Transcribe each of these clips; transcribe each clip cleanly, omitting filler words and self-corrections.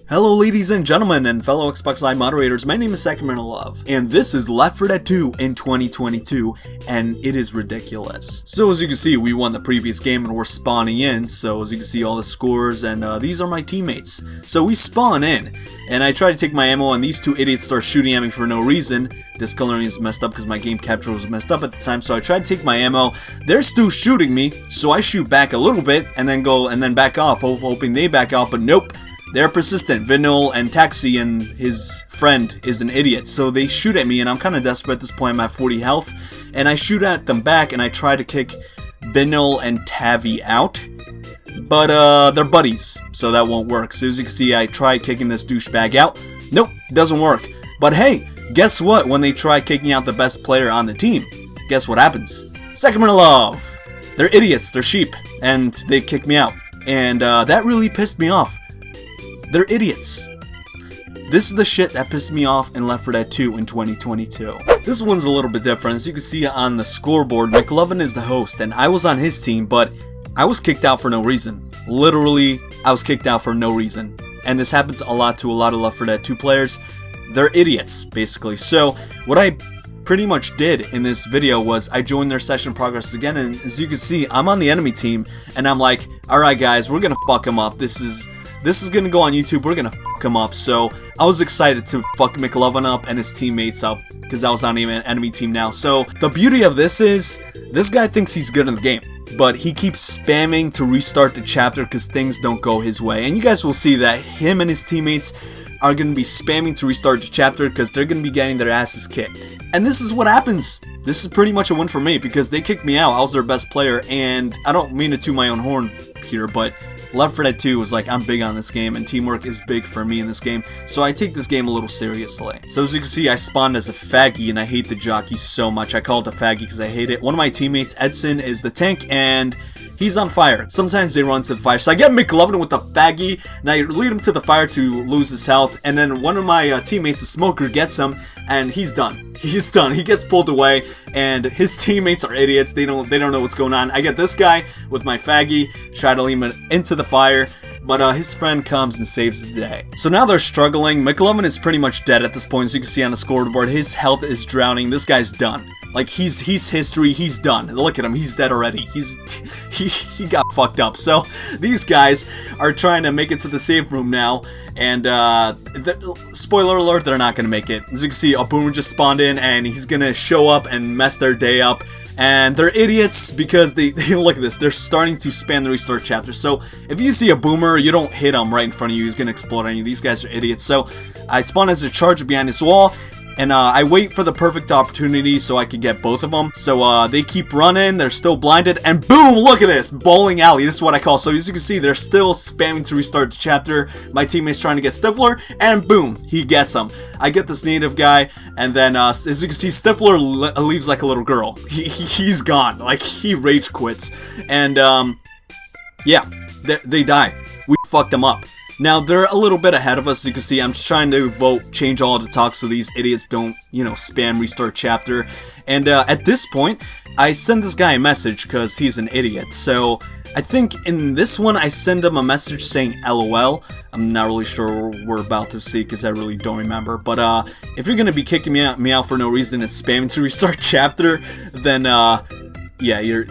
Hello ladies and gentlemen and fellow Xbox Live moderators, my name is Sacramento Love, and this is Left 4 Dead 2 in 2022, and it is ridiculous. So as you can see, we won the previous game and we're spawning in, so as you can see all the scores, and these are my teammates. So we spawn in, and I try to take my ammo, and these two idiots start shooting at me for no reason. Discoloring is messed up because my game capture was messed up at the time, so I tried to take my ammo. They're still shooting me, so I shoot back a little bit, and then back off, hoping they back off, but nope. They're persistent. Vinyl and Taxi and his friend is an idiot, so they shoot at me, and I'm kind of desperate at this point. I'm at 40 health, and I shoot at them back, and I try to kick Vinyl and Tavi out, but they're buddies, so that won't work. So as you can see, I try kicking this douchebag out. Nope, doesn't work. But hey, guess what? When they try kicking out the best player on the team, guess what happens? Sacramento Love! They're idiots, they're sheep, and they kick me out, and that really pissed me off. They're idiots. This is the shit that pissed me off in Left 4 Dead 2 in 2022. This one's a little bit different. As you can see on the scoreboard, McLovin is the host, and I was on his team, but I was kicked out for no reason. Literally, I was kicked out for no reason. And this happens a lot to a lot of Left 4 Dead 2 players. They're idiots, basically. So, what I pretty much did in this video was I joined their session progress again, and as you can see, I'm on the enemy team, and I'm like, alright guys, we're gonna fuck them up. This is gonna go on YouTube, we're gonna fuck him up. So I was excited to fuck McLovin up and his teammates up, because I was on an enemy team now. So the beauty of this is, this guy thinks he's good in the game, but he keeps spamming to restart the chapter because things don't go his way. And you guys will see that him and his teammates are gonna be spamming to restart the chapter because they're gonna be getting their asses kicked. And this is what happens. This is pretty much a win for me because they kicked me out. I was their best player, and I don't mean to toot my own horn here, but Left 4 Dead 2 was like, I'm big on this game, and teamwork is big for me in this game, so I take this game a little seriously. So as you can see, I spawned as a faggy, and I hate the jockey so much. I call it a faggy because I hate it. One of my teammates, Edson, is the tank, and he's on fire. Sometimes they run to the fire, so I get McLovin with the faggy, and I lead him to the fire to lose his health, and then one of my teammates, the smoker, gets him, and he's done. He's done. He gets pulled away, and his teammates are idiots. They don't know what's going on. I get this guy with my faggy, try to lead him into the fire, but his friend comes and saves the day. So now they're struggling. McLovin is pretty much dead at this point, as you can see on the scoreboard. His health is drowning. This guy's done. Like, he's history. He's done. Look at him. He's dead already. He got fucked up. So these guys are trying to make it to the safe room now, and spoiler alert, they're not gonna make it. As you can see, a boomer just spawned in, and he's gonna show up and mess their day up. And they're idiots because they look at this. They're starting to spam the restart chapter. So if you see a boomer, you don't hit him right in front of you. He's gonna explode on you. These guys are idiots. So I spawn as a charger behind this wall, and I wait for the perfect opportunity so I can get both of them. So they keep running, they're still blinded, and boom, look at this, bowling alley, this is what I call. So as you can see, they're still spamming to restart the chapter. My teammate's trying to get Stifler, and boom, he gets him. I get this native guy, and then as you can see, Stifler leaves like a little girl. He's gone, like he rage quits. And yeah, they die. We fucked them up. Now, they're a little bit ahead of us, as you can see. I'm just trying to change all the talk so these idiots don't, spam restart chapter. And at this point, I send this guy a message because he's an idiot. So I think in this one, I send him a message saying LOL. I'm not really sure what we're about to see because I really don't remember. But if you're going to be kicking me out for no reason and spamming to restart chapter, then yeah, you're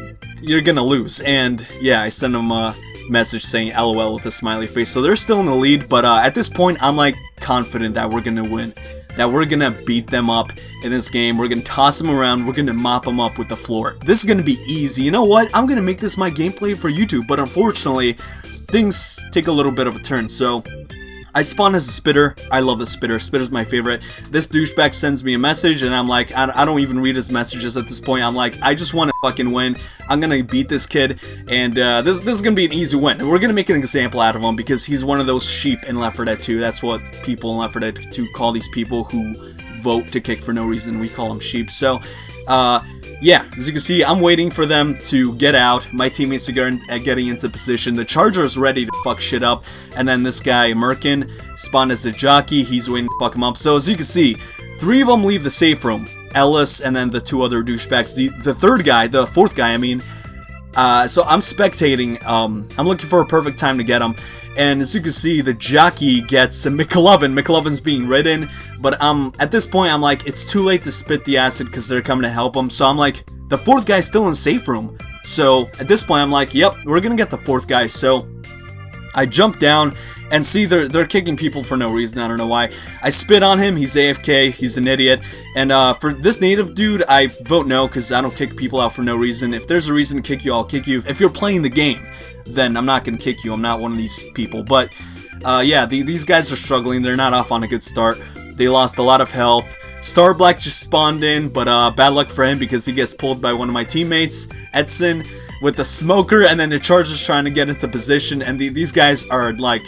going to lose. And yeah, I send him a message saying LOL with a smiley face. So they're still in the lead, but at this point I'm like confident that we're gonna win, that we're gonna beat them up in this game. We're gonna toss them around, we're gonna mop them up with the floor. This is gonna be easy. You know what, I'm gonna make this my gameplay for YouTube, but unfortunately things take a little bit of a turn. So I spawn as a spitter. I love the spitter. Spitter's my favorite. This douchebag sends me a message, and I'm like, I don't even read his messages at this point. I'm like, I just want to fucking win. I'm gonna beat this kid, and this is gonna be an easy win. We're gonna make an example out of him because he's one of those sheep in Left 4 Dead 2. That's what people in Left 4 Dead 2 call these people who vote to kick for no reason. We call them sheep. So, yeah, as you can see, I'm waiting for them to get out. My teammates are getting into position. The charger is ready to fuck shit up. And then this guy, Merkin, spawned as a jockey. He's waiting to fuck him up. So as you can see, 3 of them leave the safe room. Ellis and then the 2 other douchebags. The third guy, the 4th guy, I mean, So I'm spectating. I'm looking for a perfect time to get him. And as you can see, the jockey gets McLovin. McLovin's being ridden. But at this point, I'm like, it's too late to spit the acid because they're coming to help him. So I'm like, the fourth guy's still in safe room. So at this point, I'm like, yep, we're going to get the fourth guy. So I jump down and see they're kicking people for no reason. I don't know why. I spit on him. He's AFK. He's an idiot. And for this native dude, I vote no because I don't kick people out for no reason. If there's a reason to kick you, I'll kick you. If you're playing the game, then I'm not going to kick you. I'm not one of these people. But yeah, these guys are struggling. They're not off on a good start. They lost a lot of health. Star Black just spawned in, but bad luck for him because he gets pulled by one of my teammates, Edson, with the smoker, and then the Charger's trying to get into position, and these guys are like,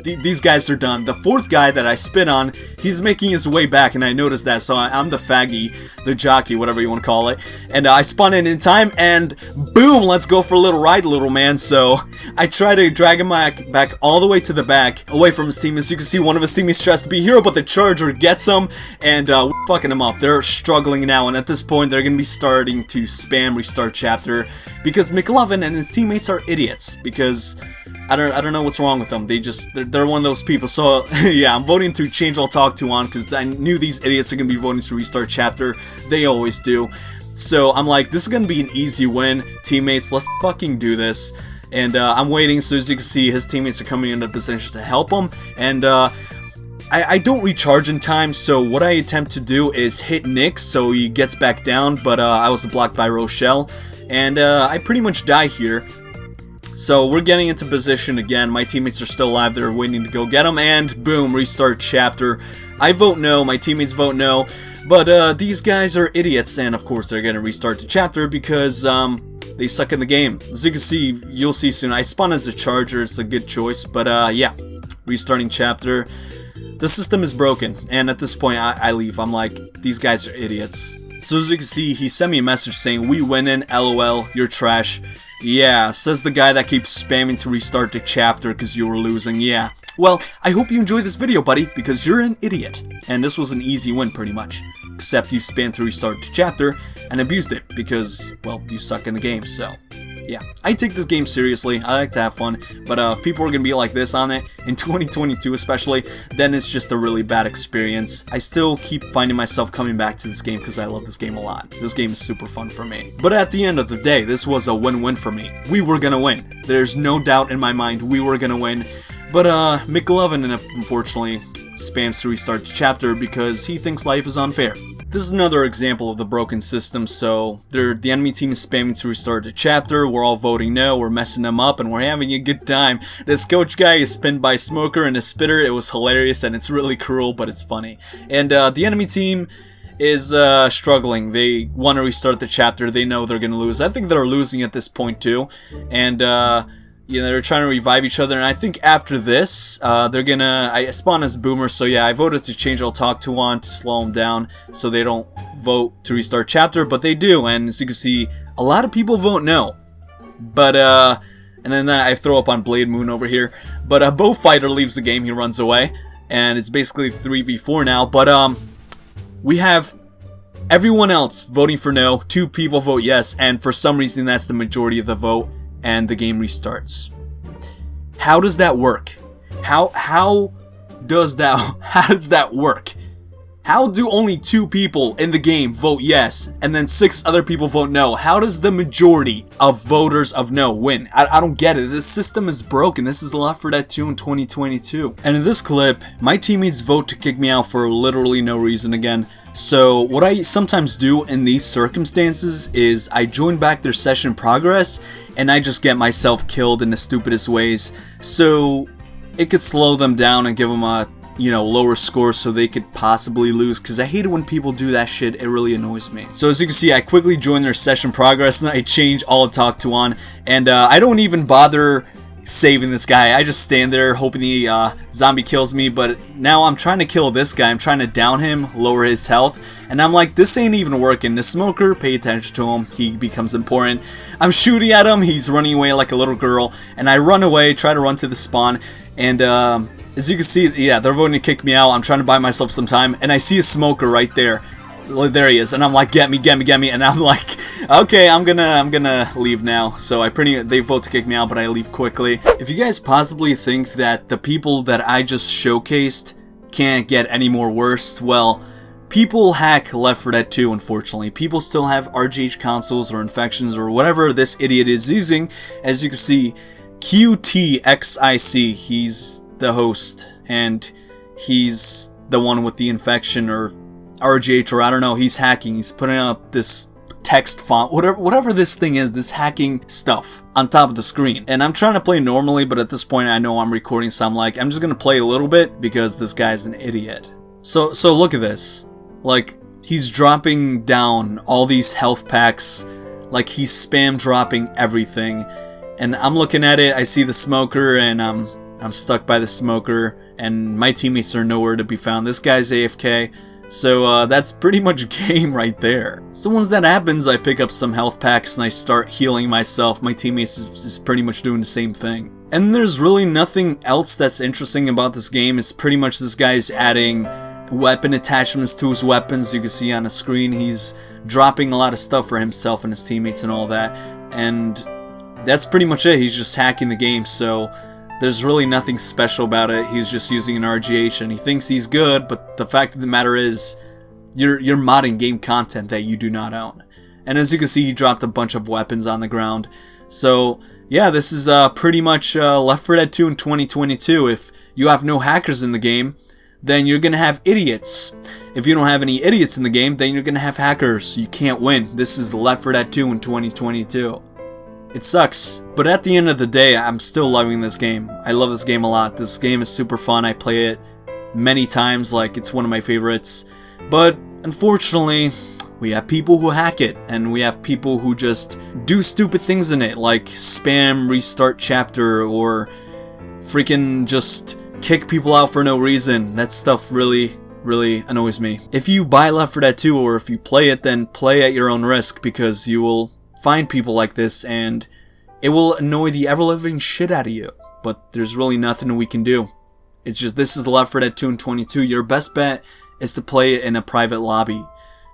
these guys are done. The fourth guy that I spit on, he's making his way back, and I noticed that, so I'm the faggy, the jockey, whatever you want to call it, and I spawn in time, and boom, let's go for a little ride, little man. So I try to drag him back all the way to the back, away from his team. As you can see, one of his teammates tries to be a hero, but the Charger gets him, and we're fucking him up. They're struggling now, and at this point, they're going to be starting to spam restart chapter, because McLovin and his teammates are idiots, because I don't know what's wrong with them. They're one of those people. So yeah, I'm voting to change all talk to on because I knew these idiots are gonna be voting to restart chapter. They always do. So I'm like, this is gonna be an easy win, teammates. Let's fucking do this. And I'm waiting. So as you can see, his teammates are coming into position to help him. And I don't recharge in time. So what I attempt to do is hit Nick so he gets back down. But I was blocked by Rochelle, and I pretty much die here. So we're getting into position again. My teammates are still alive. They're waiting to go get them. And boom, restart chapter. I vote no. My teammates vote no. But these guys are idiots. And of course, they're going to restart the chapter because they suck in the game. As you can see, you'll see soon. I spawn as a Charger. It's a good choice. But yeah, restarting chapter. The system is broken. And at this point, I leave. I'm like, these guys are idiots. So as you can see, he sent me a message saying, "We winning, LOL, you're trash." Yeah, says the guy that keeps spamming to restart the chapter because you were losing. Yeah. Well, I hope you enjoyed this video, buddy, because you're an idiot. And this was an easy win, pretty much. Except you spammed to restart the chapter and abused it because, well, you suck in the game, so... yeah, I take this game seriously. I like to have fun, but if people are going to be like this on it, in 2022 especially, then it's just a really bad experience. I still keep finding myself coming back to this game because I love this game a lot. This game is super fun for me. But at the end of the day, this was a win-win for me. We were going to win. There's no doubt in my mind we were going to win. But McLovin, unfortunately, spams to restart the chapter because he thinks life is unfair. This is another example of the broken system. So the enemy team is spamming to restart the chapter, we're all voting no, we're messing them up, and we're having a good time. This coach guy is pinned by Smoker and a spitter. It was hilarious, and it's really cruel, but it's funny. And the enemy team is struggling. They want to restart the chapter. They know they're going to lose. I think they're losing at this point too. And you know, they're trying to revive each other, and I think after this, they're gonna... I spawn as Boomer, so yeah, I voted to change all talk to on to slow them down, so they don't vote to restart chapter, but they do, and as you can see, a lot of people vote no. But, and then I throw up on Blade Moon over here, but Bow Fighter leaves the game, he runs away, and it's basically 3v4 now, but, we have everyone else voting for no, 2 people vote yes, and for some reason that's the majority of the vote, and the game restarts. How does that work? How does that work? How do only 2 people in the game vote yes, and then 6 other people vote no? How does the majority of voters of no win? I don't get it. This system is broken. This is Left 4 Dead 2 in 2022. And in this clip, my teammates vote to kick me out for literally no reason again. So what I sometimes do in these circumstances is I join back their session progress and I just get myself killed in the stupidest ways, so it could slow them down and give them a, you know, lower score so they could possibly lose, because I hate it when people do that shit. It really annoys me. So as you can see, I quickly join their session progress and I change all talk to on, and I don't even bother saving this guy. I just stand there hoping the zombie kills me, but now I'm trying to kill this guy. I'm trying to down him, lower his health, and I'm like, this ain't even working. The Smoker, pay attention to him, he becomes important. I'm shooting at him, he's running away like a little girl, and I run away, try to run to the spawn, and as you can see, yeah, they're voting to kick me out. I'm trying to buy myself some time, and I see a Smoker right there. There he is, and I'm like, get me, get me, get me, and I'm like, okay, I'm gonna leave now. So they vote to kick me out, but I leave quickly. If you guys possibly think that the people that I just showcased can't get any more worse, well, people hack Left 4 Dead 2, unfortunately. People still have RGH consoles or infections or whatever this idiot is using. As you can see, QTXIC, he's the host, and he's the one with the infection, or RGH, or I don't know, he's hacking. He's putting up this text font, whatever this thing is, this hacking stuff on top of the screen. And I'm trying to play normally, but at this point I know I'm recording, so I'm like, I'm just gonna play a little bit because this guy's an idiot. So look at this. Like, he's dropping down all these health packs, like he's spam dropping everything. And I'm looking at it, I see the smoker, and I'm stuck by the smoker, and my teammates are nowhere to be found. This guy's AFK. So that's pretty much game right there. So once that happens, I pick up some health packs and I start healing myself. My teammates is pretty much doing the same thing. And there's really nothing else that's interesting about this game. It's pretty much this guy's adding weapon attachments to his weapons. You can see on the screen he's dropping a lot of stuff for himself and his teammates and all that. And that's pretty much it. He's just hacking the game, so there's really nothing special about it. He's just using an RGH and he thinks he's good, but the fact of the matter is, you're modding game content that you do not own. And as you can see, he dropped a bunch of weapons on the ground. So yeah, this is pretty much Left 4 Dead 2 in 2022. If you have no hackers in the game, then you're gonna have idiots. If you don't have any idiots in the game, then you're gonna have hackers. You can't win. This is Left 4 Dead 2 in 2022. It sucks, but at the end of the day, I'm still loving this game. I love this game a lot. This game is super fun. I play it many times, like it's one of my favorites. But unfortunately, we have people who hack it, and we have people who just do stupid things in it, like spam restart chapter, or freaking just kick people out for no reason. That stuff really annoys me. If you buy Left 4 Dead 2, or if you play it, then play at your own risk, because you will find people like this and it will annoy the ever-living shit out of you. But there's really nothing we can do. It's just, this is Left 4 Dead 2 in 22. Your best bet is to play it in a private lobby.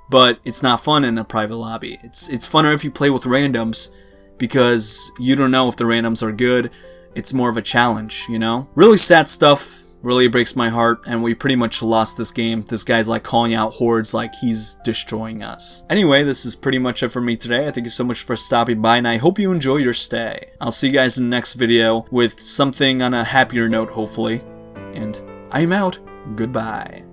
But it's not fun in a private lobby. It's funner if you play with randoms, because you don't know if the randoms are good. It's more of a challenge, you know? Really sad stuff. Really breaks my heart, and we pretty much lost this game. This guy's like calling out hordes like he's destroying us. Anyway, this is pretty much it for me today. I thank you so much for stopping by, and I hope you enjoy your stay. I'll see you guys in the next video with something on a happier note, hopefully. And I'm out. Goodbye.